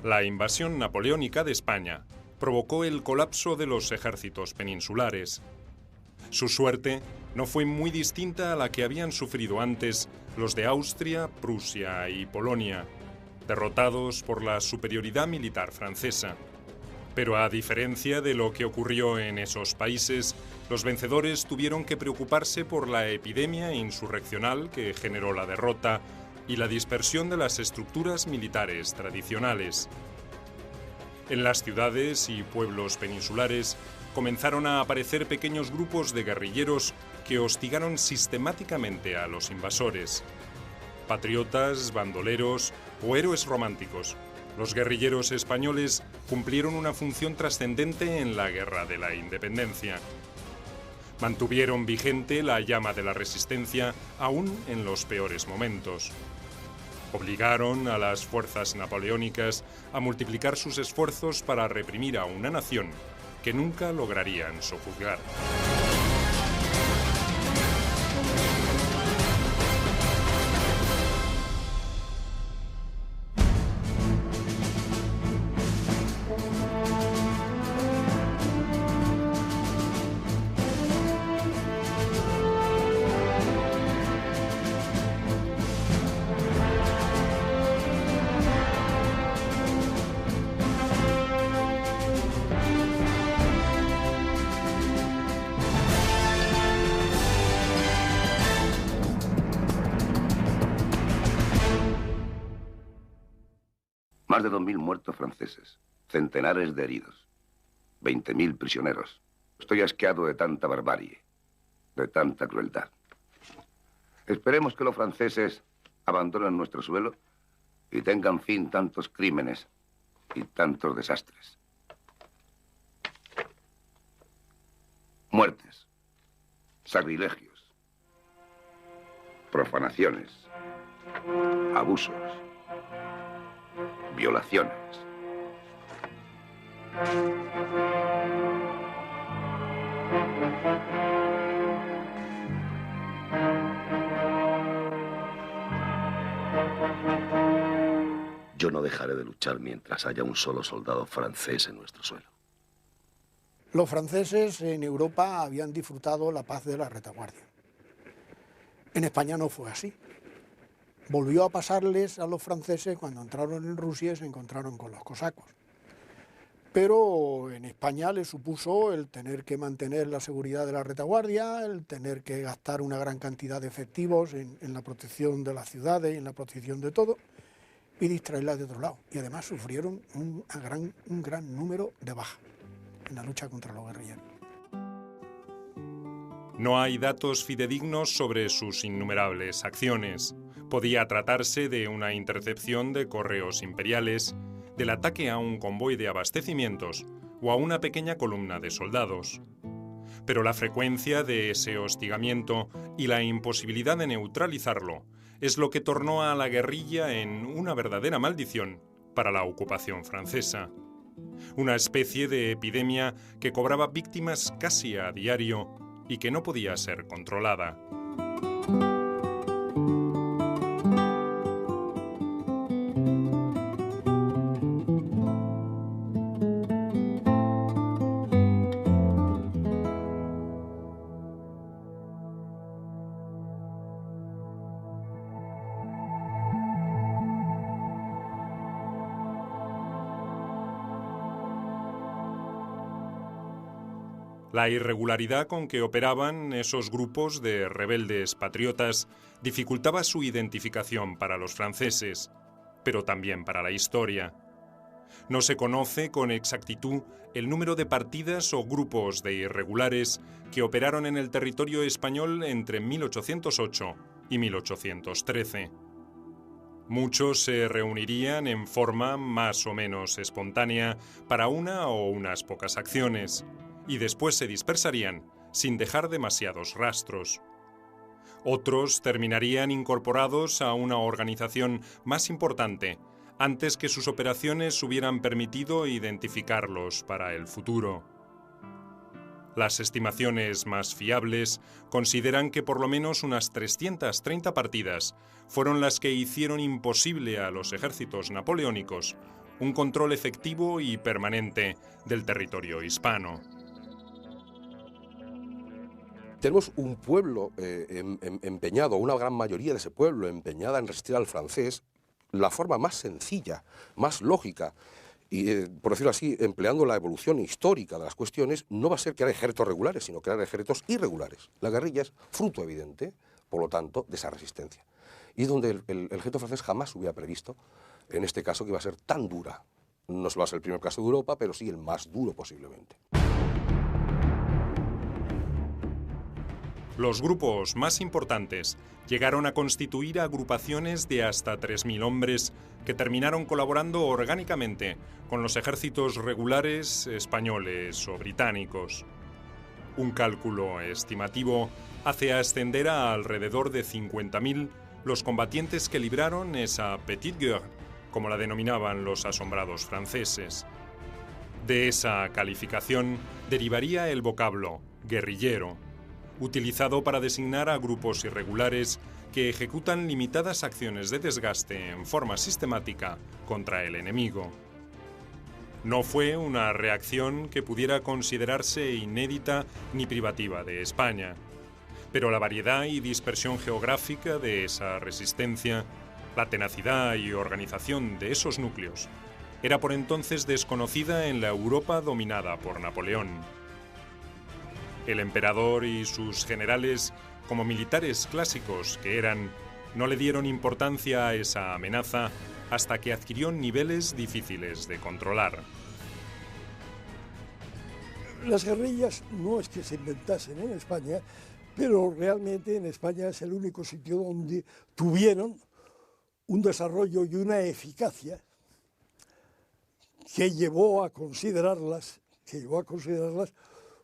La invasión napoleónica de España provocó el colapso de los ejércitos peninsulares. Su suerte no fue muy distinta a la que habían sufrido antes los de Austria, Prusia y Polonia, derrotados por la superioridad militar francesa. Pero a diferencia de lo que ocurrió en esos países, los vencedores tuvieron que preocuparse por la epidemia insurreccional que generó la derrota y la dispersión de las estructuras militares tradicionales. En las ciudades y pueblos peninsulares comenzaron a aparecer pequeños grupos de guerrilleros que hostigaron sistemáticamente a los invasores. Patriotas, bandoleros o héroes románticos, los guerrilleros españoles cumplieron una función trascendente en la Guerra de la Independencia. Mantuvieron vigente la llama de la resistencia aún en los peores momentos. Obligaron a las fuerzas napoleónicas a multiplicar sus esfuerzos para reprimir a una nación que nunca lograrían sojuzgar. Más de 2.000 muertos franceses, centenares de heridos, 20.000 prisioneros. Estoy asqueado de tanta barbarie, de tanta crueldad. Esperemos que los franceses abandonen nuestro suelo y tengan fin tantos crímenes y tantos desastres. Muertes, sacrilegios, profanaciones, abusos, violaciones. Yo no dejaré de luchar mientras haya un solo soldado francés en nuestro suelo. Los franceses en Europa habían disfrutado la paz de la retaguardia. En España no fue así. Volvió a pasarles a los franceses cuando entraron en Rusia y se encontraron con los cosacos. Pero en España les supuso el tener que mantener la seguridad de la retaguardia, el tener que gastar una gran cantidad de efectivos en la protección de las ciudades y en la protección de todo, y distraerlas de otro lado. Y además sufrieron un gran número de bajas en la lucha contra los guerrilleros. No hay datos fidedignos sobre sus innumerables acciones. Podía tratarse de una intercepción de correos imperiales, del ataque a un convoy de abastecimientos o a una pequeña columna de soldados. Pero la frecuencia de ese hostigamiento y la imposibilidad de neutralizarlo es lo que tornó a la guerrilla en una verdadera maldición para la ocupación francesa. Una especie de epidemia que cobraba víctimas casi a diario y que no podía ser controlada. La irregularidad con que operaban esos grupos de rebeldes patriotas dificultaba su identificación para los franceses, pero también para la historia. No se conoce con exactitud el número de partidas o grupos de irregulares que operaron en el territorio español entre 1808 y 1813. Muchos se reunirían en forma más o menos espontánea para una o unas pocas acciones, y después se dispersarían sin dejar demasiados rastros. Otros terminarían incorporados a una organización más importante antes que sus operaciones hubieran permitido identificarlos para el futuro. Las estimaciones más fiables consideran que por lo menos unas 330 partidas fueron las que hicieron imposible a los ejércitos napoleónicos un control efectivo y permanente del territorio hispano. Tenemos un pueblo empeñado, una gran mayoría de ese pueblo empeñada en resistir al francés. La forma más sencilla, más lógica, y por decirlo así, empleando la evolución histórica de las cuestiones, no va a ser crear ejércitos regulares, sino crear ejércitos irregulares. La guerrilla es fruto evidente, por lo tanto, de esa resistencia. Y donde el ejército francés jamás hubiera previsto, en este caso, que iba a ser tan dura. No va a ser el primer caso de Europa, pero sí el más duro posiblemente. Los grupos más importantes llegaron a constituir agrupaciones de hasta 3.000 hombres que terminaron colaborando orgánicamente con los ejércitos regulares españoles o británicos. Un cálculo estimativo hace ascender a alrededor de 50.000 los combatientes que libraron esa Petite Guerre, como la denominaban los asombrados franceses. De esa calificación derivaría el vocablo guerrillero, utilizado para designar a grupos irregulares que ejecutan limitadas acciones de desgaste en forma sistemática contra el enemigo. No fue una reacción que pudiera considerarse inédita ni privativa de España, pero la variedad y dispersión geográfica de esa resistencia, la tenacidad y organización de esos núcleos, era por entonces desconocida en la Europa dominada por Napoleón. El emperador y sus generales, como militares clásicos que eran, no le dieron importancia a esa amenaza hasta que adquirió niveles difíciles de controlar. Las guerrillas no es que se inventasen en España, pero realmente en España es el único sitio donde tuvieron un desarrollo y una eficacia que llevó a considerarlas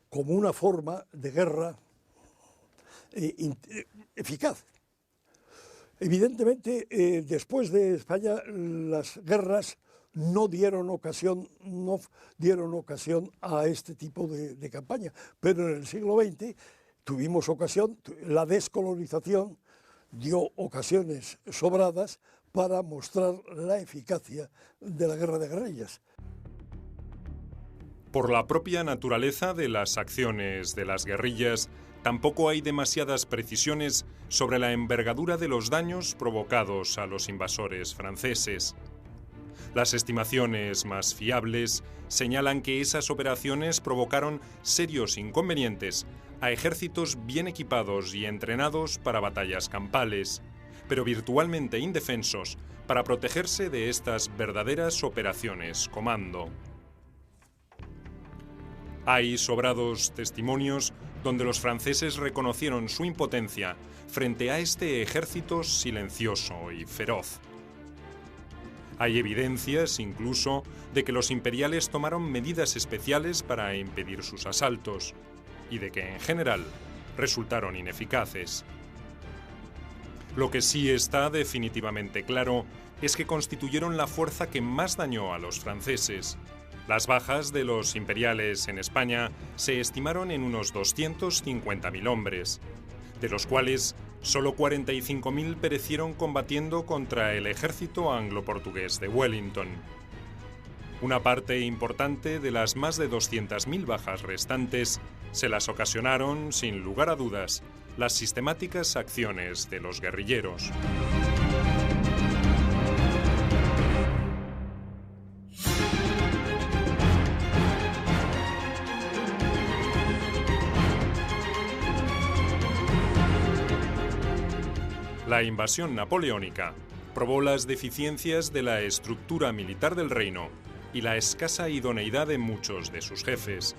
como una forma de guerra eficaz. Evidentemente, después de España, las guerras no dieron ocasión a este tipo de campaña, pero en el siglo XX tuvimos ocasión, la descolonización dio ocasiones sobradas para mostrar la eficacia de la guerra de guerrillas. Por la propia naturaleza de las acciones de las guerrillas, tampoco hay demasiadas precisiones sobre la envergadura de los daños provocados a los invasores franceses. Las estimaciones más fiables señalan que esas operaciones provocaron serios inconvenientes a ejércitos bien equipados y entrenados para batallas campales, pero virtualmente indefensos para protegerse de estas verdaderas operaciones comando. Hay sobrados testimonios donde los franceses reconocieron su impotencia frente a este ejército silencioso y feroz. Hay evidencias, incluso, de que los imperiales tomaron medidas especiales para impedir sus asaltos y de que, en general, resultaron ineficaces. Lo que sí está definitivamente claro es que constituyeron la fuerza que más dañó a los franceses. Las bajas de los imperiales en España se estimaron en unos 250.000 hombres, de los cuales solo 45.000 perecieron combatiendo contra el ejército anglo-portugués de Wellington. Una parte importante de las más de 200.000 bajas restantes se las ocasionaron, sin lugar a dudas, las sistemáticas acciones de los guerrilleros. La invasión napoleónica probó las deficiencias de la estructura militar del reino y la escasa idoneidad de muchos de sus jefes,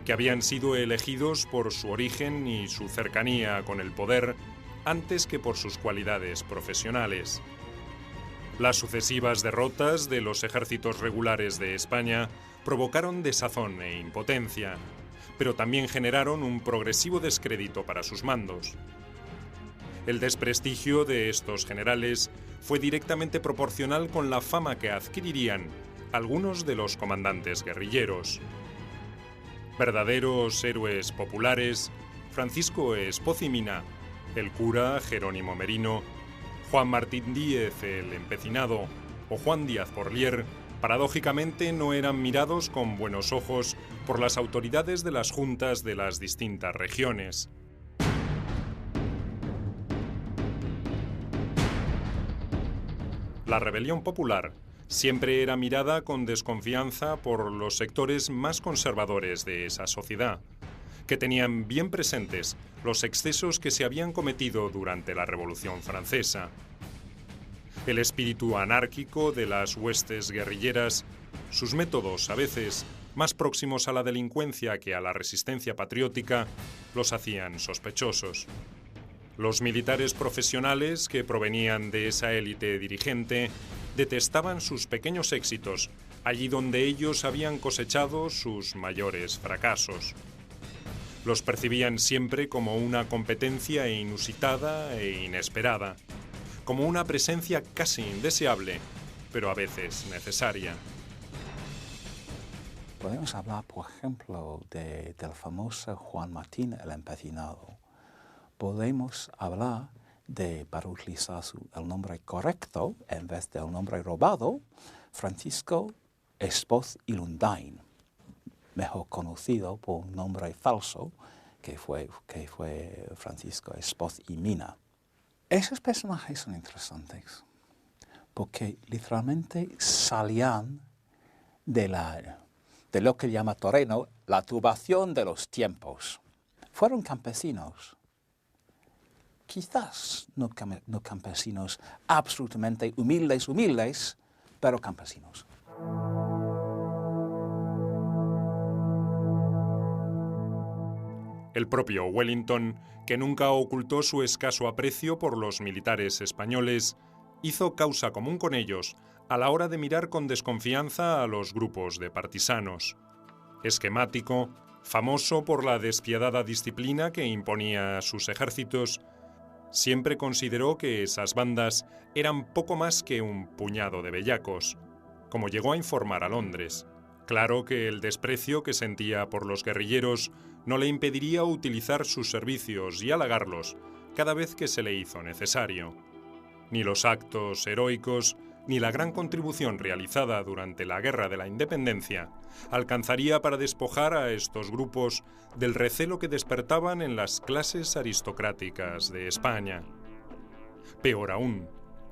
que habían sido elegidos por su origen y su cercanía con el poder antes que por sus cualidades profesionales. Las sucesivas derrotas de los ejércitos regulares de España provocaron desazón e impotencia, pero también generaron un progresivo descrédito para sus mandos. El desprestigio de estos generales fue directamente proporcional con la fama que adquirirían algunos de los comandantes guerrilleros. Verdaderos héroes populares, Francisco Espoz Mina, el cura Jerónimo Merino, Juan Martín Díez el Empecinado o Juan Díaz Porlier Paradójicamente, no eran mirados con buenos ojos por las autoridades de las juntas de las distintas regiones. La rebelión popular siempre era mirada con desconfianza por los sectores más conservadores de esa sociedad, que tenían bien presentes los excesos que se habían cometido durante la Revolución Francesa. El espíritu anárquico de las huestes guerrilleras, sus métodos a veces más próximos a la delincuencia que a la resistencia patriótica, los hacían sospechosos. Los militares profesionales que provenían de esa élite dirigente detestaban sus pequeños éxitos, allí donde ellos habían cosechado sus mayores fracasos. Los percibían siempre como una competencia inusitada e inesperada, como una presencia casi indeseable, pero a veces necesaria. Podemos hablar, por ejemplo, del famoso Juan Martín el Empecinado. Podemos hablar de, para utilizar el nombre correcto, en vez del nombre robado, Francisco Espoz y Lundain, mejor conocido por un nombre falso, que fue Francisco Espoz y Mina. Esos personajes son interesantes, porque literalmente salían de lo que llama Toreno la turbación de los tiempos. Fueron campesinos. Quizás no campesinos absolutamente humildes, pero campesinos. El propio Wellington, que nunca ocultó su escaso aprecio por los militares españoles, hizo causa común con ellos a la hora de mirar con desconfianza a los grupos de partisanos. Esquemático, famoso por la despiadada disciplina que imponía a sus ejércitos, siempre consideró que esas bandas eran poco más que un puñado de bellacos, como llegó a informar a Londres. Claro que el desprecio que sentía por los guerrilleros no le impediría utilizar sus servicios y halagarlos cada vez que se le hizo necesario. Ni los actos heroicos ni la gran contribución realizada durante la Guerra de la Independencia alcanzaría para despojar a estos grupos del recelo que despertaban en las clases aristocráticas de España. Peor aún,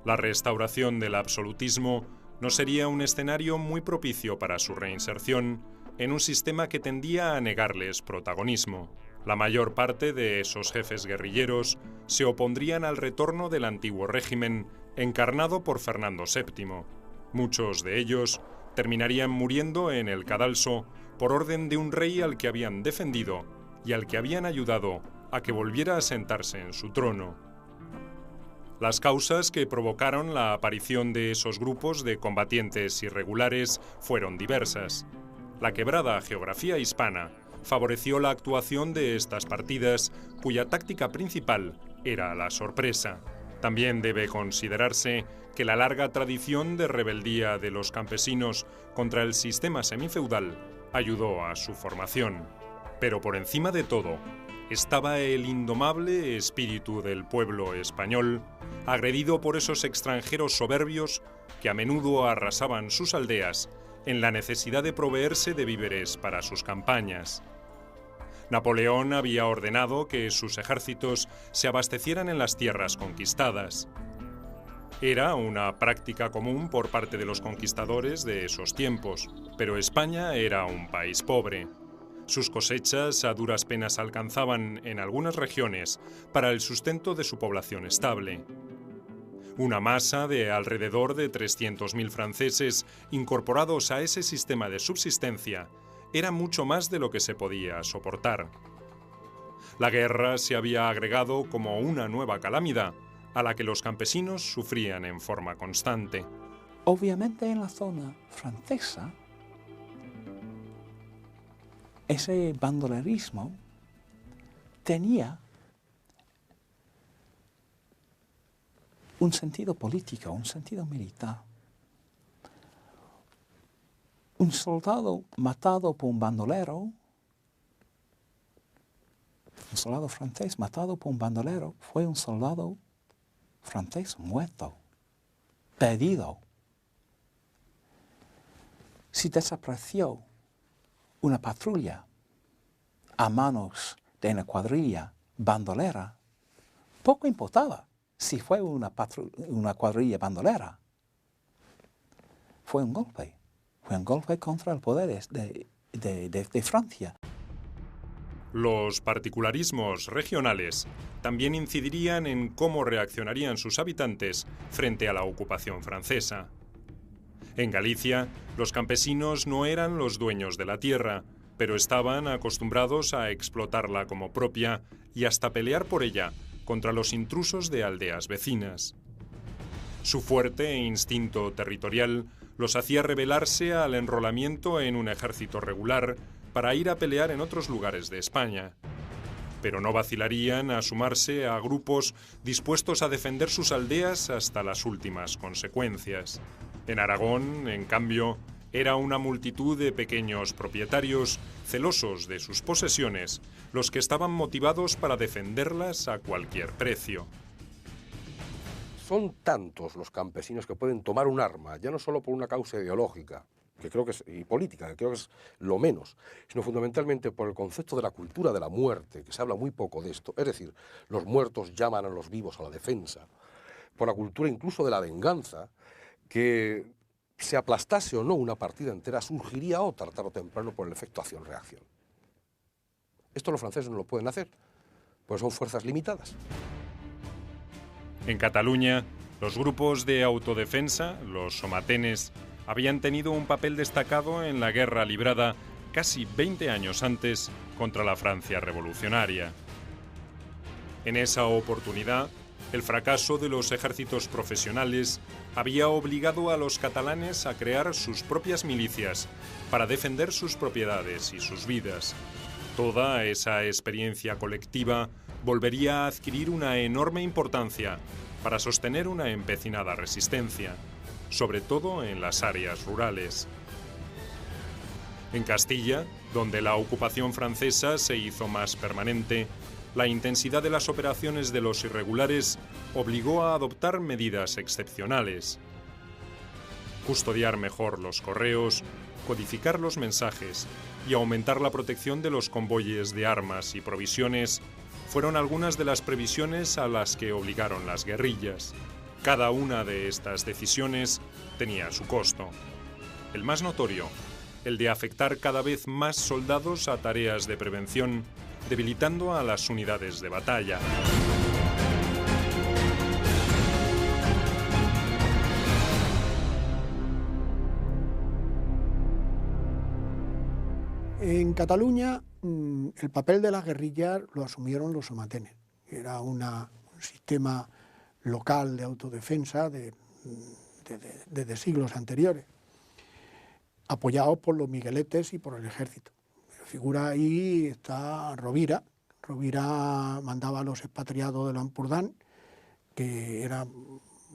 la restauración del absolutismo no sería un escenario muy propicio para su reinserción en un sistema que tendía a negarles protagonismo. La mayor parte de esos jefes guerrilleros se opondrían al retorno del antiguo régimen encarnado por Fernando VII. Muchos de ellos terminarían muriendo en el cadalso por orden de un rey al que habían defendido y al que habían ayudado a que volviera a sentarse en su trono. Las causas que provocaron la aparición de esos grupos de combatientes irregulares fueron diversas. La quebrada geografía hispana favoreció la actuación de estas partidas, cuya táctica principal era la sorpresa. También debe considerarse que la larga tradición de rebeldía de los campesinos contra el sistema semifeudal ayudó a su formación. Pero por encima de todo, estaba el indomable espíritu del pueblo español, agredido por esos extranjeros soberbios que a menudo arrasaban sus aldeas en la necesidad de proveerse de víveres para sus campañas. Napoleón había ordenado que sus ejércitos se abastecieran en las tierras conquistadas. Era una práctica común por parte de los conquistadores de esos tiempos, pero España era un país pobre. Sus cosechas a duras penas alcanzaban en algunas regiones para el sustento de su población estable. Una masa de alrededor de 300.000 franceses incorporados a ese sistema de subsistencia era mucho más de lo que se podía soportar. La guerra se había agregado como una nueva calamidad a la que los campesinos sufrían en forma constante. Obviamente en la zona francesa, ese bandolerismo tenía un sentido político, un sentido militar. Un soldado matado por un bandolero, un soldado francés matado por un bandolero, fue un soldado francés muerto, perdido. si desapareció una patrulla a manos de una cuadrilla bandolera, poco importaba si fue una cuadrilla bandolera. Fue un golpe contra el poder de Francia. Los particularismos regionales también incidirían en cómo reaccionarían sus habitantes frente a la ocupación francesa. En Galicia, los campesinos no eran los dueños de la tierra, pero estaban acostumbrados a explotarla como propia y hasta pelear por ella contra los intrusos de aldeas vecinas. Su fuerte instinto territorial los hacía rebelarse al enrolamiento en un ejército regular para ir a pelear en otros lugares de España. Pero no vacilarían a sumarse a grupos dispuestos a defender sus aldeas hasta las últimas consecuencias. En Aragón, en cambio, era una multitud de pequeños propietarios celosos de sus posesiones los que estaban motivados para defenderlas a cualquier precio. Son tantos los campesinos que pueden tomar un arma, ya no solo por una causa ideológica, que creo que es, y política, que creo que es lo menos, sino fundamentalmente por el concepto de la cultura de la muerte, que se habla muy poco de esto, es decir, los muertos llaman a los vivos a la defensa, por la cultura incluso de la venganza, que se aplastase o no una partida entera, surgiría otra tarde o temprano por el efecto acción-reacción. Esto los franceses no lo pueden hacer, pues son fuerzas limitadas. En Cataluña, los grupos de autodefensa, los somatenes, habían tenido un papel destacado en la guerra librada casi 20 años antes contra la Francia revolucionaria. En esa oportunidad, el fracaso de los ejércitos profesionales había obligado a los catalanes a crear sus propias milicias para defender sus propiedades y sus vidas. Toda esa experiencia colectiva volvería a adquirir una enorme importancia para sostener una empecinada resistencia, sobre todo en las áreas rurales. En Castilla, donde la ocupación francesa se hizo más permanente, la intensidad de las operaciones de los irregulares obligó a adoptar medidas excepcionales. Custodiar mejor los correos, codificar los mensajes y aumentar la protección de los convoyes de armas y provisiones fueron algunas de las previsiones a las que obligaron las guerrillas. Cada una de estas decisiones tenía su costo. El más notorio, el de afectar cada vez más soldados a tareas de prevención, debilitando a las unidades de batalla. En Cataluña, el papel de las guerrillas lo asumieron los somatenes. Era un sistema local de autodefensa desde siglos anteriores, apoyados por los migueletes y por el ejército. La figura ahí está Rovira. Rovira mandaba a los expatriados del Ampurdán, que era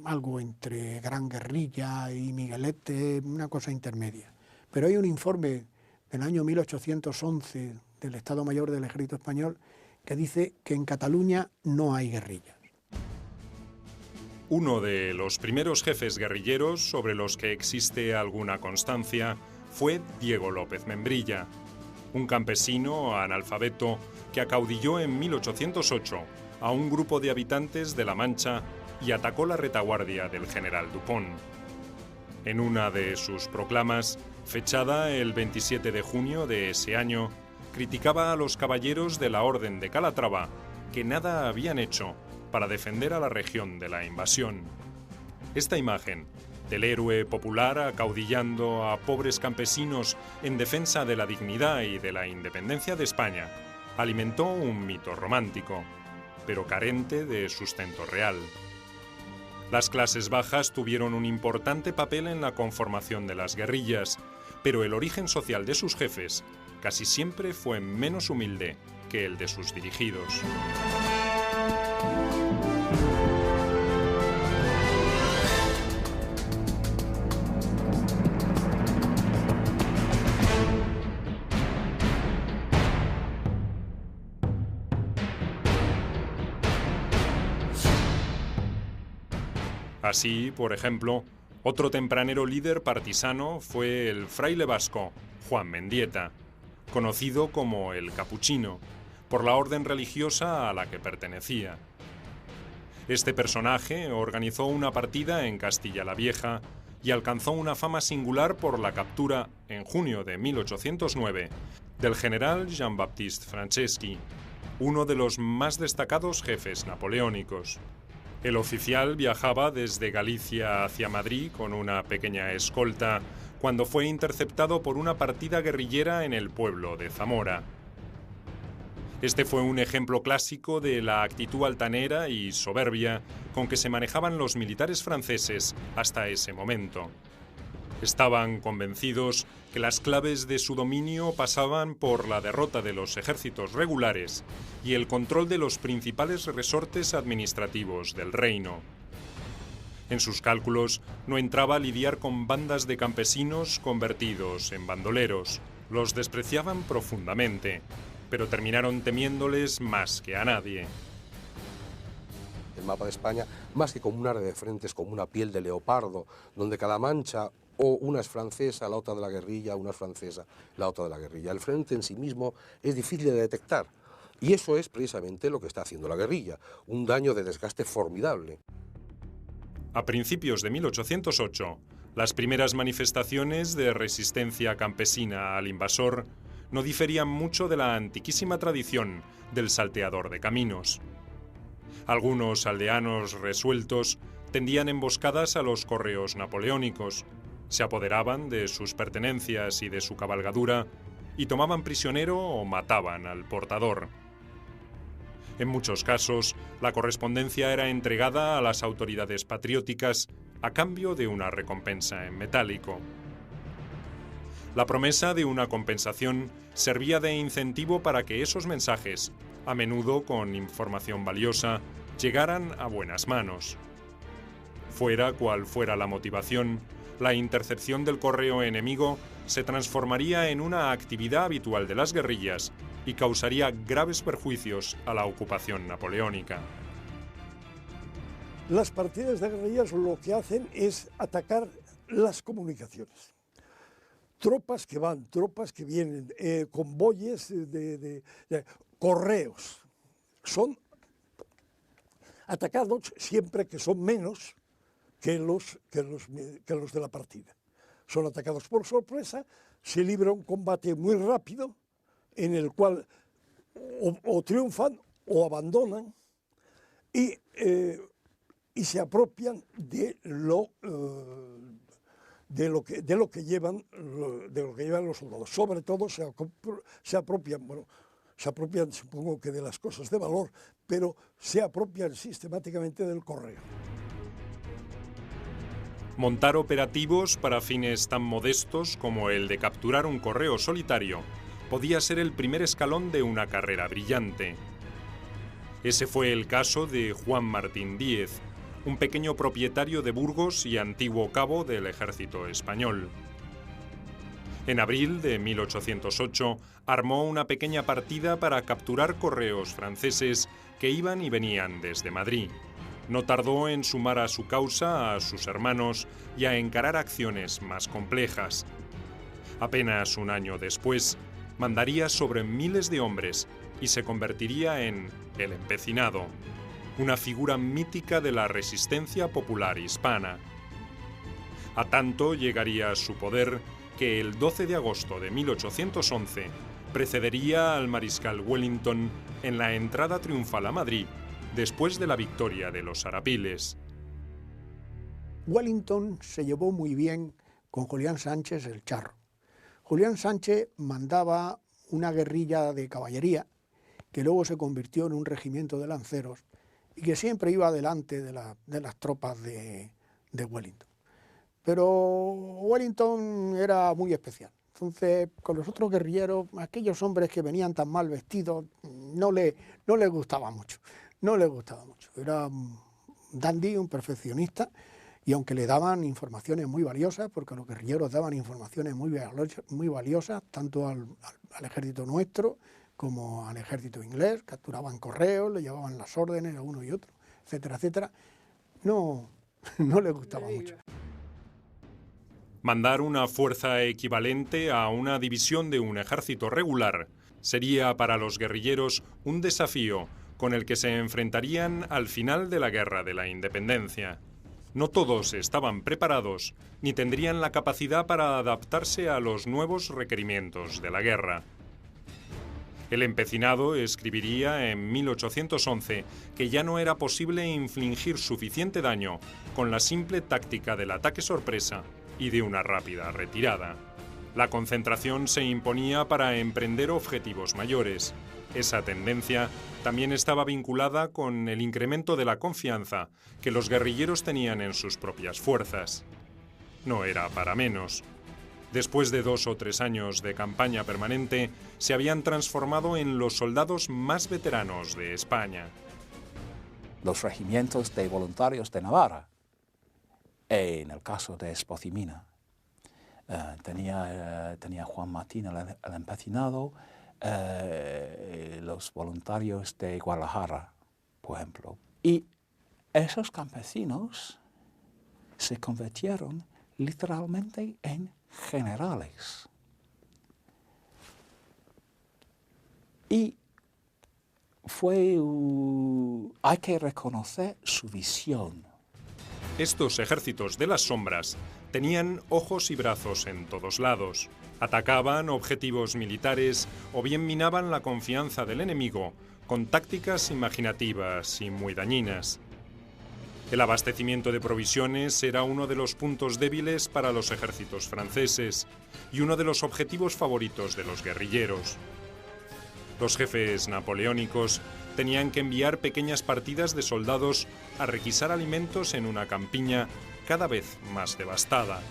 algo entre gran guerrilla y miguelete, una cosa intermedia. Pero hay un informe del año 1811 del Estado Mayor del Ejército Español que dice que en Cataluña no hay guerrillas. Uno de los primeros jefes guerrilleros sobre los que existe alguna constancia fue Diego López Membrilla, un campesino analfabeto que acaudilló en 1808 a un grupo de habitantes de La Mancha y atacó la retaguardia del general Dupont. En una de sus proclamas, fechada el 27 de junio de ese año, criticaba a los caballeros de la Orden de Calatrava que nada habían hecho para defender a la región de la invasión. Esta imagen del héroe popular acaudillando a pobres campesinos en defensa de la dignidad y de la independencia de España alimentó un mito romántico, pero carente de sustento real. Las clases bajas tuvieron un importante papel en la conformación de las guerrillas, pero el origen social de sus jefes casi siempre fue menos humilde que el de sus dirigidos. Así, por ejemplo, Otro tempranero líder partisano fue el fraile vasco Juan Mendieta, conocido como el Capuchino, por la orden religiosa a la que pertenecía. Este personaje organizó una partida en Castilla la Vieja y alcanzó una fama singular por la captura, en junio de 1809, del general Jean-Baptiste Franceschi, uno de los más destacados jefes napoleónicos. El oficial viajaba desde Galicia hacia Madrid con una pequeña escolta cuando fue interceptado por una partida guerrillera en el pueblo de Zamora. Este fue un ejemplo clásico de la actitud altanera y soberbia con que se manejaban los militares franceses hasta ese momento. Estaban convencidos que las claves de su dominio pasaban por la derrota de los ejércitos regulares y el control de los principales resortes administrativos del reino. En sus cálculos no entraba lidiar con bandas de campesinos convertidos en bandoleros. Los despreciaban profundamente, pero terminaron temiéndoles más que a nadie. El mapa de España, más que como un área de frentes, como una piel de leopardo, donde cada mancha, o una es francesa, la otra de la guerrilla, una es francesa, la otra de la guerrilla. El frente en sí mismo es difícil de detectar, y eso es precisamente lo que está haciendo la guerrilla, un daño de desgaste formidable. A principios de 1808, las primeras manifestaciones de resistencia campesina al invasor no diferían mucho de la antiquísima tradición del salteador de caminos. Algunos aldeanos resueltos tendían emboscadas a los correos napoleónicos, se apoderaban de sus pertenencias y de su cabalgadura y tomaban prisionero o mataban al portador. En muchos casos, la correspondencia era entregada a las autoridades patrióticas a cambio de una recompensa en metálico. La promesa de una compensación servía de incentivo para que esos mensajes, a menudo con información valiosa, llegaran a buenas manos. Fuera cual fuera la motivación, la intercepción del correo enemigo se transformaría en una actividad habitual de las guerrillas y causaría graves perjuicios a la ocupación napoleónica. Las partidas de guerrillas lo que hacen es atacar las comunicaciones. Tropas que van, tropas que vienen, convoyes de correos. Son atacados siempre que son menos que los de la partida. Son atacados por sorpresa, se libra un combate muy rápido en el cual o triunfan o abandonan y se apropian de lo que llevan los soldados. Sobre todo se apropian, supongo que de las cosas de valor, pero se apropian sistemáticamente del correo. Montar operativos para fines tan modestos como el de capturar un correo solitario podía ser el primer escalón de una carrera brillante. Ese fue el caso de Juan Martín Díez, un pequeño propietario de Burgos y antiguo cabo del ejército español. En abril de 1808 armó una pequeña partida para capturar correos franceses que iban y venían desde Madrid. No tardó en sumar a su causa a sus hermanos y a encarar acciones más complejas. Apenas un año después, mandaría sobre miles de hombres y se convertiría en el Empecinado, una figura mítica de la resistencia popular hispana. A tanto llegaría su poder que el 12 de agosto de 1811 precedería al mariscal Wellington en la entrada triunfal a Madrid después de la victoria de los Arapiles. Wellington se llevó muy bien con Julián Sánchez el Charro. Julián Sánchez mandaba una guerrilla de caballería que luego se convirtió en un regimiento de lanceros y que siempre iba delante de las tropas de Wellington. Pero Wellington era muy especial. Entonces, con los otros guerrilleros, aquellos hombres que venían tan mal vestidos, no le gustaba mucho. No le gustaba mucho. Era un dandy, un perfeccionista, y aunque le daban informaciones muy valiosas, porque los guerrilleros daban informaciones muy valiosas, tanto al ejército nuestro como al ejército inglés, capturaban correos, le llevaban las órdenes a uno y otro, etcétera, etcétera, no le gustaba mucho. Mandar una fuerza equivalente a una división de un ejército regular sería para los guerrilleros un desafío con el que se enfrentarían al final de la Guerra de la Independencia. No todos estaban preparados ni tendrían la capacidad para adaptarse a los nuevos requerimientos de la guerra. El empecinado escribiría en 1811 que ya no era posible infligir suficiente daño con la simple táctica del ataque sorpresa y de una rápida retirada. La concentración se imponía para emprender objetivos mayores. Esa tendencia también estaba vinculada con el incremento de la confianza que los guerrilleros tenían en sus propias fuerzas. No era para menos. Después de 2 o 3 años de campaña permanente, se habían transformado en los soldados más veteranos de España. Los regimientos de voluntarios de Navarra, en el caso de Espozimina, tenía Juan Martín el empecinado, los voluntarios de Guadalajara, por ejemplo. Y esos campesinos se convirtieron literalmente en generales. Y hay que reconocer su visión. Estos ejércitos de las sombras tenían ojos y brazos en todos lados. Atacaban objetivos militares o bien minaban la confianza del enemigo con tácticas imaginativas y muy dañinas. El abastecimiento de provisiones era uno de los puntos débiles para los ejércitos franceses y uno de los objetivos favoritos de los guerrilleros. Los jefes napoleónicos tenían que enviar pequeñas partidas de soldados a requisar alimentos en una campiña cada vez más devastada.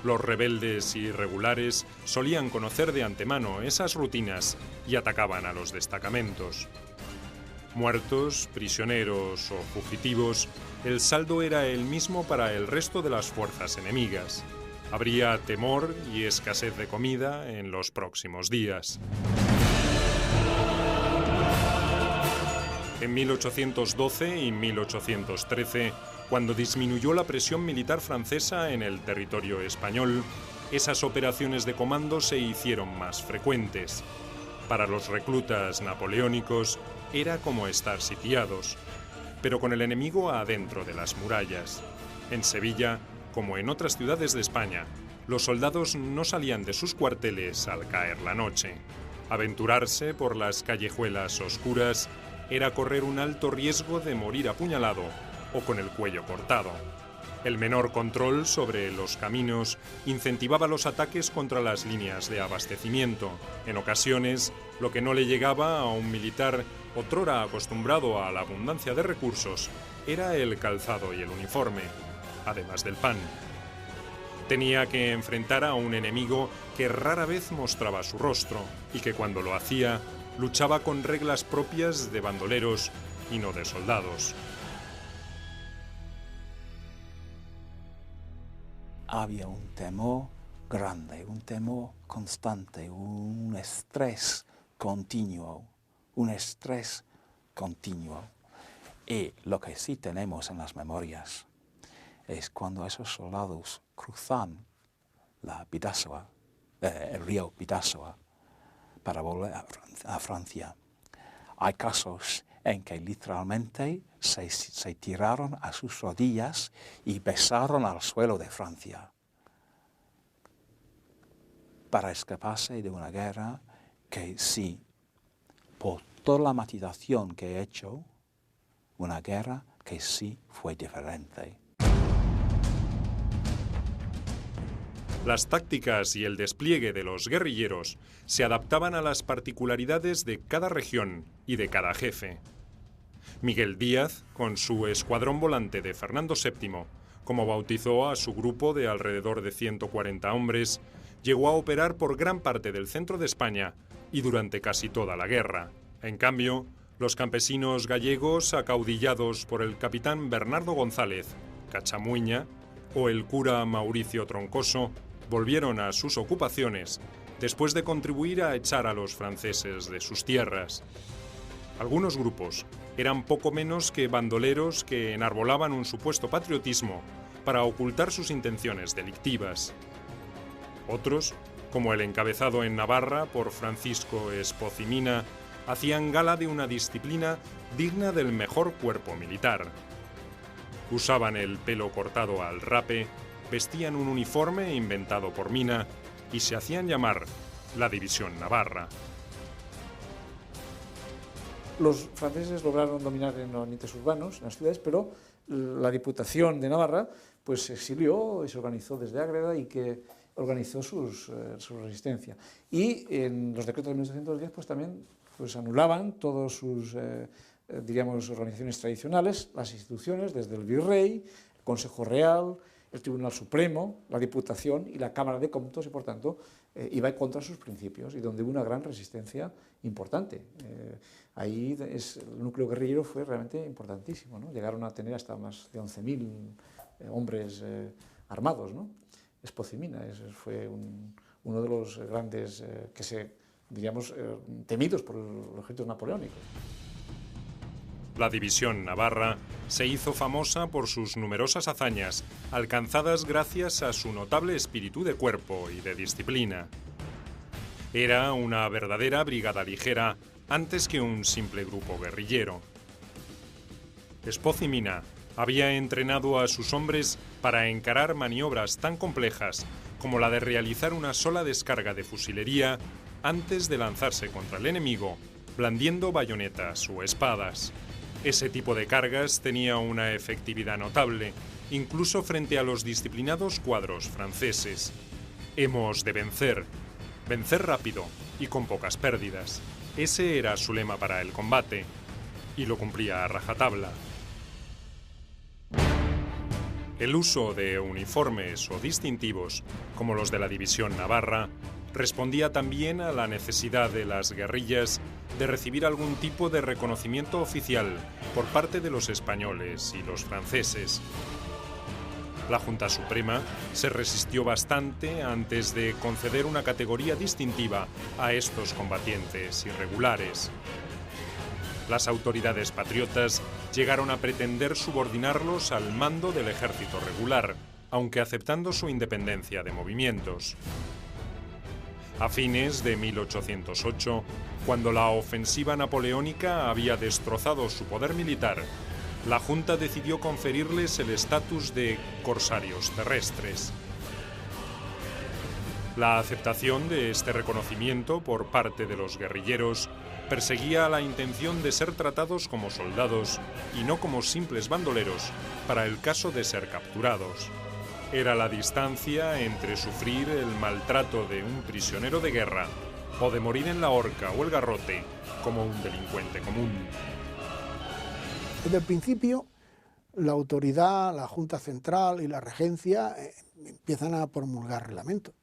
Los rebeldes irregulares solían conocer de antemano esas rutinas y atacaban a los destacamentos. Muertos, prisioneros o fugitivos, el saldo era el mismo para el resto de las fuerzas enemigas. Habría temor y escasez de comida en los próximos días. En 1812 y 1813, cuando disminuyó la presión militar francesa en el territorio español, esas operaciones de comando se hicieron más frecuentes. Para los reclutas napoleónicos era como estar sitiados, pero con el enemigo adentro de las murallas. En Sevilla, como en otras ciudades de España, los soldados no salían de sus cuarteles al caer la noche. Aventurarse por las callejuelas oscuras era correr un alto riesgo de morir apuñalado o con el cuello cortado. El menor control sobre los caminos incentivaba los ataques contra las líneas de abastecimiento. En ocasiones, lo que no le llegaba a un militar otrora acostumbrado a la abundancia de recursos era el calzado y el uniforme, además del pan. Tenía que enfrentar a un enemigo que rara vez mostraba su rostro y que cuando lo hacía luchaba con reglas propias de bandoleros y no de soldados. Había un temor grande, un temor constante, un estrés continuo, Y lo que sí tenemos en las memorias es cuando esos soldados cruzan el río Bidasoa para volver a Francia. Hay casos en que literalmente se tiraron a sus rodillas y besaron al suelo de Francia para escaparse de una guerra que sí, por toda la matización que he hecho, una guerra que sí fue diferente. Las tácticas y el despliegue de los guerrilleros se adaptaban a las particularidades de cada región y de cada jefe. Miguel Díaz, con su escuadrón volante de Fernando VII, como bautizó a su grupo de alrededor de 140 hombres, llegó a operar por gran parte del centro de España y durante casi toda la guerra. En cambio, los campesinos gallegos, acaudillados por el capitán Bernardo González, Cachamuiña, o el cura Mauricio Troncoso, volvieron a sus ocupaciones después de contribuir a echar a los franceses de sus tierras. Algunos grupos eran poco menos que bandoleros que enarbolaban un supuesto patriotismo para ocultar sus intenciones delictivas. Otros, como el encabezado en Navarra por Francisco Espozimina, hacían gala de una disciplina digna del mejor cuerpo militar. Usaban el pelo cortado al rape, vestían un uniforme inventado por Mina y se hacían llamar la División Navarra. Los franceses lograron dominar en los ambientes urbanos, en las ciudades, pero la Diputación de Navarra pues, se exilió y se organizó desde Ágreda y que organizó su resistencia. Y en los decretos de 1810 pues, también pues, anulaban todas sus diríamos, organizaciones tradicionales, las instituciones, desde el Virrey, el Consejo Real, el Tribunal Supremo, la Diputación y la Cámara de Cómputos, y por tanto iba en contra de sus principios, y donde hubo una gran resistencia importante. Ahí el núcleo guerrillero fue realmente importantísimo, ¿no? Llegaron a tener hasta más de 11.000 hombres armados, ¿no? Espozimina fue uno de los grandes diríamos, temidos por los ejércitos napoleónicos. La División Navarra se hizo famosa por sus numerosas hazañas, alcanzadas gracias a su notable espíritu de cuerpo y de disciplina. Era una verdadera brigada ligera antes que un simple grupo guerrillero. Espozimina había entrenado a sus hombres para encarar maniobras tan complejas como la de realizar una sola descarga de fusilería antes de lanzarse contra el enemigo, blandiendo bayonetas o espadas. Ese tipo de cargas tenía una efectividad notable, incluso frente a los disciplinados cuadros franceses. Hemos de vencer, vencer rápido y con pocas pérdidas. Ese era su lema para el combate, y lo cumplía a rajatabla. El uso de uniformes o distintivos, como los de la División Navarra, respondía también a la necesidad de las guerrillas de recibir algún tipo de reconocimiento oficial por parte de los españoles y los franceses. La Junta Suprema se resistió bastante antes de conceder una categoría distintiva a estos combatientes irregulares. Las autoridades patriotas llegaron a pretender subordinarlos al mando del ejército regular, aunque aceptando su independencia de movimientos. A fines de 1808, cuando la ofensiva napoleónica había destrozado su poder militar, la Junta decidió conferirles el estatus de corsarios terrestres. La aceptación de este reconocimiento por parte de los guerrilleros perseguía la intención de ser tratados como soldados y no como simples bandoleros para el caso de ser capturados. Era la distancia entre sufrir el maltrato de un prisionero de guerra o de morir en la horca o el garrote como un delincuente común. Desde el principio, la autoridad, la Junta Central y la Regencia empiezan a promulgar reglamentos.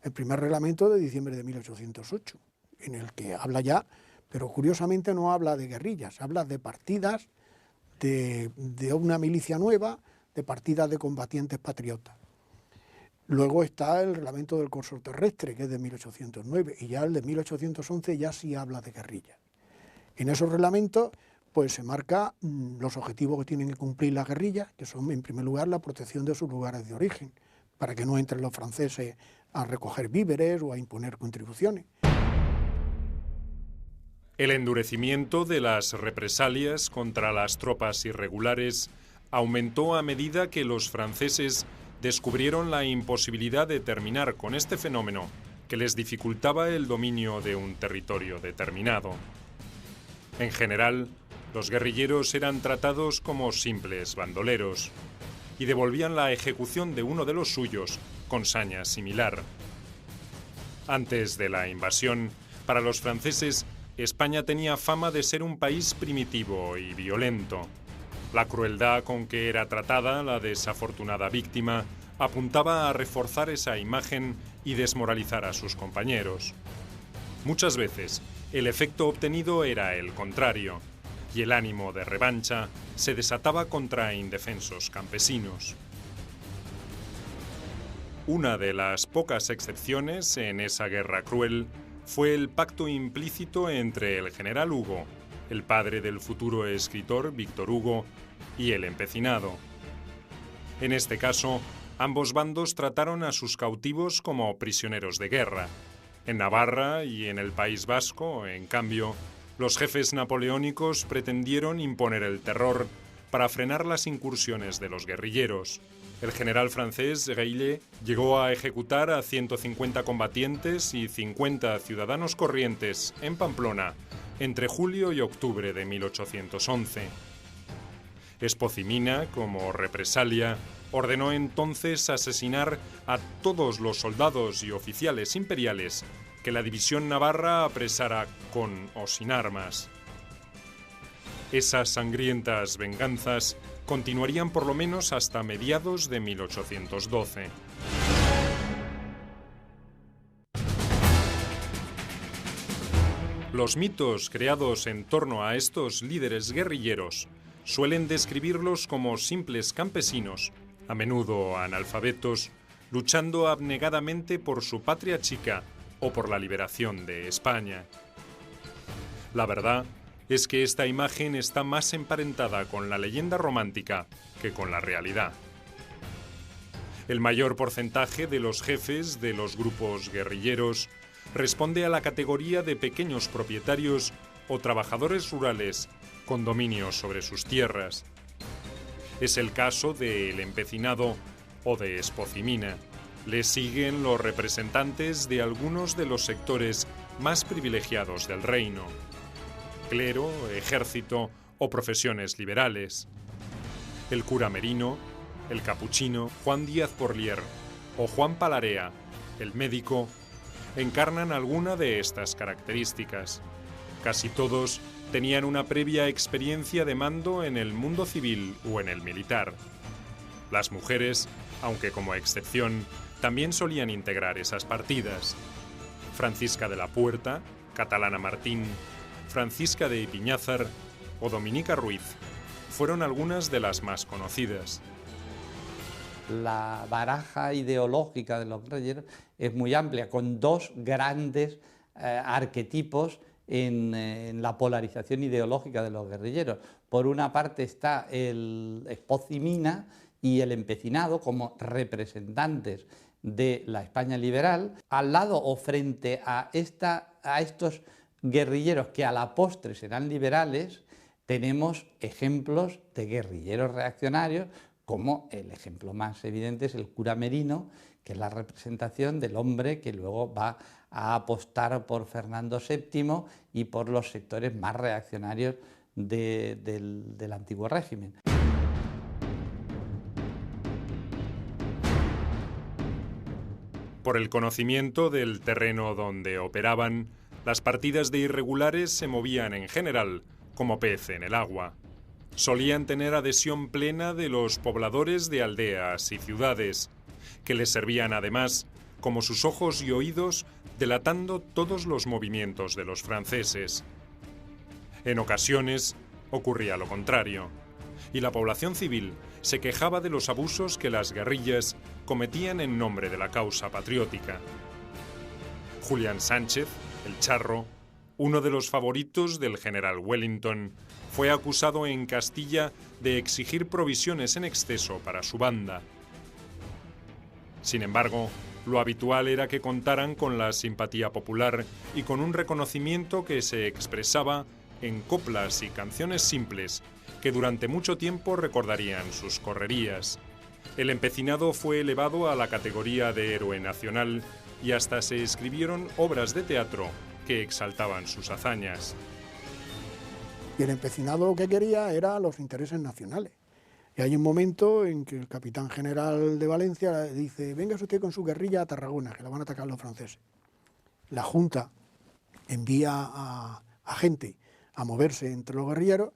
El primer reglamento de diciembre de 1808, en el que habla ya, pero curiosamente no habla de guerrillas, habla de partidas, de una milicia nueva, de partidas de combatientes patriotas. Luego está el reglamento del corso terrestre, que es de 1809, y ya el de 1811 ya sí habla de guerrillas. En esos reglamentos pues se marca los objetivos que tienen que cumplir las guerrillas, que son en primer lugar la protección de sus lugares de origen, para que no entren los franceses a recoger víveres o a imponer contribuciones. El endurecimiento de las represalias contra las tropas irregulares aumentó a medida que los franceses descubrieron la imposibilidad de terminar con este fenómeno que les dificultaba el dominio de un territorio determinado. En general, los guerrilleros eran tratados como simples bandoleros y devolvían la ejecución de uno de los suyos con saña similar. Antes de la invasión, para los franceses, España tenía fama de ser un país primitivo y violento. La crueldad con que era tratada la desafortunada víctima apuntaba a reforzar esa imagen y desmoralizar a sus compañeros. Muchas veces, el efecto obtenido era el contrario, y el ánimo de revancha se desataba contra indefensos campesinos. Una de las pocas excepciones en esa guerra cruel fue el pacto implícito entre el general Hugo, el padre del futuro escritor Víctor Hugo, y el empecinado. En este caso, ambos bandos trataron a sus cautivos como prisioneros de guerra. En Navarra y en el País Vasco, en cambio, los jefes napoleónicos pretendieron imponer el terror para frenar las incursiones de los guerrilleros. El general francés Reilly llegó a ejecutar a 150 combatientes y 50 ciudadanos corrientes en Pamplona entre julio y octubre de 1811. Espozimina, como represalia, ordenó entonces asesinar a todos los soldados y oficiales imperiales que la división navarra apresara con o sin armas. Esas sangrientas venganzas continuarían por lo menos hasta mediados de 1812. Los mitos creados en torno a estos líderes guerrilleros suelen describirlos como simples campesinos, a menudo analfabetos, luchando abnegadamente por su patria chica o por la liberación de España. La verdad es que esta imagen está más emparentada con la leyenda romántica que con la realidad. El mayor porcentaje de los jefes de los grupos guerrilleros responde a la categoría de pequeños propietarios o trabajadores rurales con dominio sobre sus tierras. Es el caso de El Empecinado o de Espozimina. Le siguen los representantes de algunos de los sectores más privilegiados del reino: clero, ejército o profesiones liberales. El cura Merino, el capuchino, Juan Díaz Porlier o Juan Palarea, el médico, encarnan alguna de estas características. Casi todos tenían una previa experiencia de mando en el mundo civil o en el militar. Las mujeres, aunque como excepción, también solían integrar esas partidas. Francisca de la Puerta, Catalana Martín, Francisca de Ipiñázar o Dominica Ruiz fueron algunas de las más conocidas. La baraja ideológica de los guerrilleros es muy amplia, con dos grandes arquetipos en la polarización ideológica de los guerrilleros. Por una parte está el Espozimina y el Empecinado como representantes de la España liberal, al lado o frente a estos guerrilleros que a la postre serán liberales. Tenemos ejemplos de guerrilleros reaccionarios, como el ejemplo más evidente es el cura Merino, que es la representación del hombre que luego va a apostar por Fernando VII y por los sectores más reaccionarios del antiguo régimen. Por el conocimiento del terreno donde operaban, las partidas de irregulares se movían en general como pez en el agua. Solían tener adhesión plena de los pobladores de aldeas y ciudades, que les servían además como sus ojos y oídos, delatando todos los movimientos de los franceses. En ocasiones ocurría lo contrario, y la población civil se quejaba de los abusos que las guerrillas cometían en nombre de la causa patriótica. Julián Sánchez, el Charro, uno de los favoritos del general Wellington, fue acusado en Castilla de exigir provisiones en exceso para su banda. Sin embargo, lo habitual era que contaran con la simpatía popular y con un reconocimiento que se expresaba en coplas y canciones simples que durante mucho tiempo recordarían sus correrías. El Empecinado fue elevado a la categoría de héroe nacional y hasta se escribieron obras de teatro que exaltaban sus hazañas. Y el Empecinado lo que quería era los intereses nacionales. Y hay un momento en que el capitán general de Valencia dice: venga usted con su guerrilla a Tarragona, que la van a atacar los franceses. La Junta envía a gente a moverse entre los guerrilleros,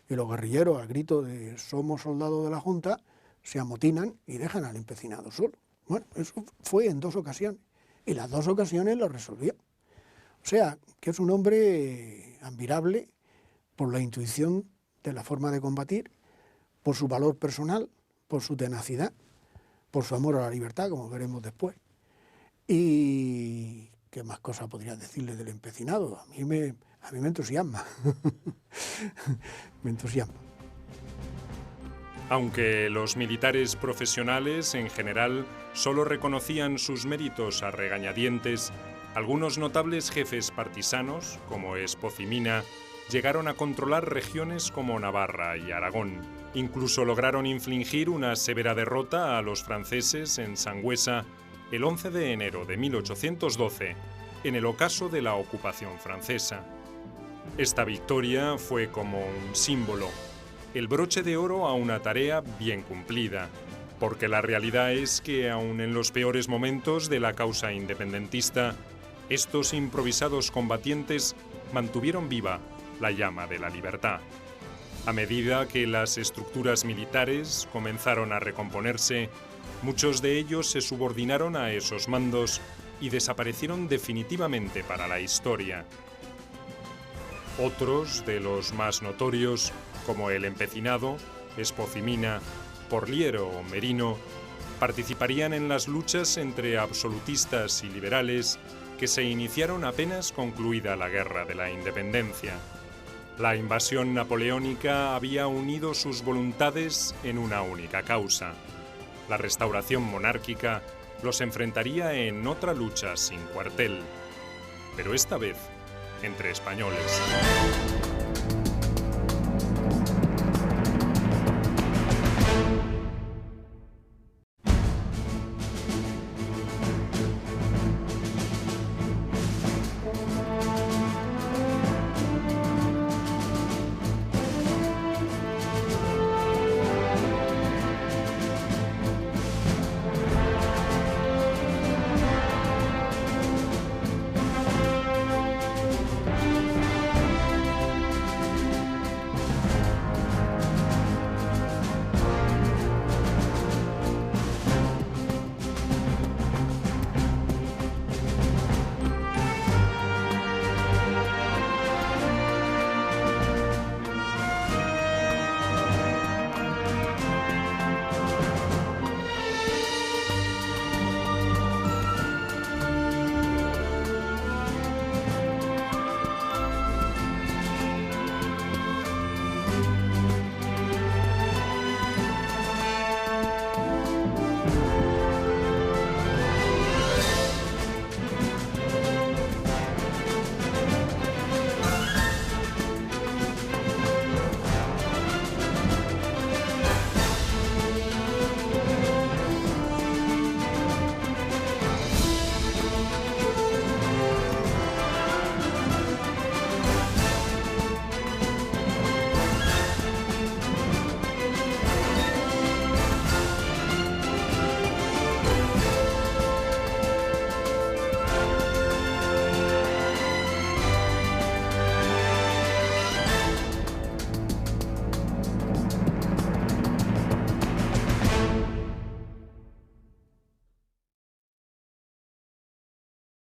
y los guerrilleros, al grito de somos soldados de la Junta, se amotinan y dejan al Empecinado solo. Bueno, eso fue en 2 ocasiones, y las 2 ocasiones lo resolvió. O sea, que es un hombre admirable por la intuición de la forma de combatir, por su valor personal, por su tenacidad, por su amor a la libertad, como veremos después. Y qué más cosas podría decirle del Empecinado. A mí me entusiasma. Me entusiasma. Aunque los militares profesionales en general solo reconocían sus méritos a regañadientes, algunos notables jefes partisanos, como Espozimina, llegaron a controlar regiones como Navarra y Aragón. Incluso lograron infligir una severa derrota a los franceses en Sangüesa el 11 de enero de 1812, en el ocaso de la ocupación francesa. Esta victoria fue como un símbolo, el broche de oro a una tarea bien cumplida, porque la realidad es que aun en los peores momentos de la causa independentista, estos improvisados combatientes mantuvieron viva la llama de la libertad. A medida que las estructuras militares comenzaron a recomponerse, muchos de ellos se subordinaron a esos mandos y desaparecieron definitivamente para la historia. Otros, de los más notorios, como el Empecinado, Espozimina, Porliero o Merino, participarían en las luchas entre absolutistas y liberales que se iniciaron apenas concluida la Guerra de la Independencia. La invasión napoleónica había unido sus voluntades en una única causa. La restauración monárquica los enfrentaría en otra lucha sin cuartel, pero esta vez entre españoles.